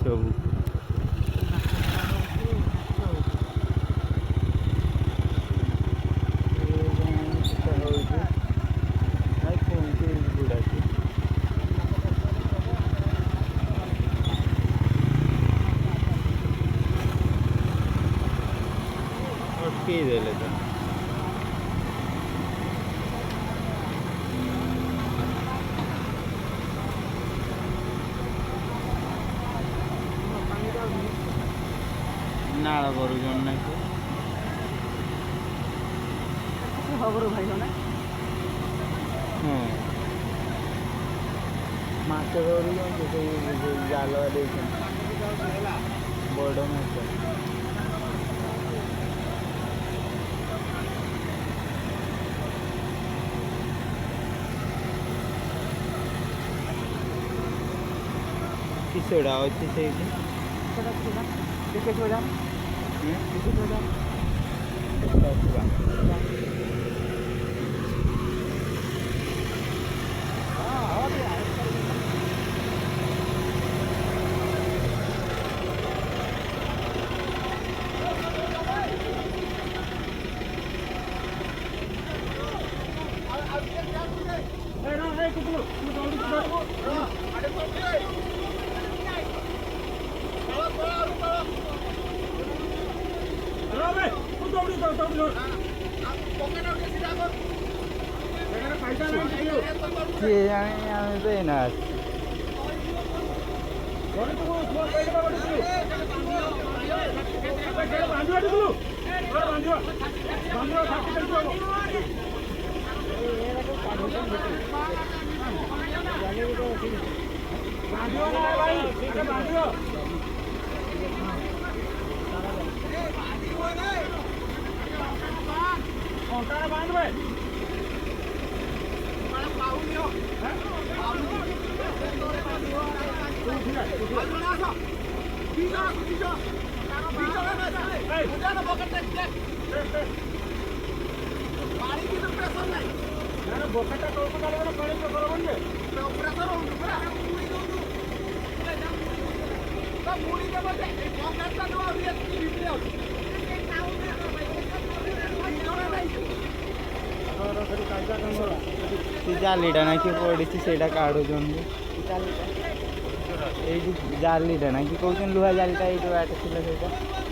ସବୁ। ଅଟକେଇ ଦେଲେ ତ ନାଳ କରୁଛନ୍ ନା କି ଖବର ଭାଇ ଜଣେ ହଁ ମାଛ ଧରୁଛନ୍ତି ସବୁ ଜାଲ ଦେଇଛନ୍ତି ବଡ଼ ମାଛ। किसड़ा अच्छी सही किए जाने आम तो ना जालीटा ना कि पड़ी से काढ़ुं जालीटा ना कि कौन लुहा जालीटा ये बाट थी।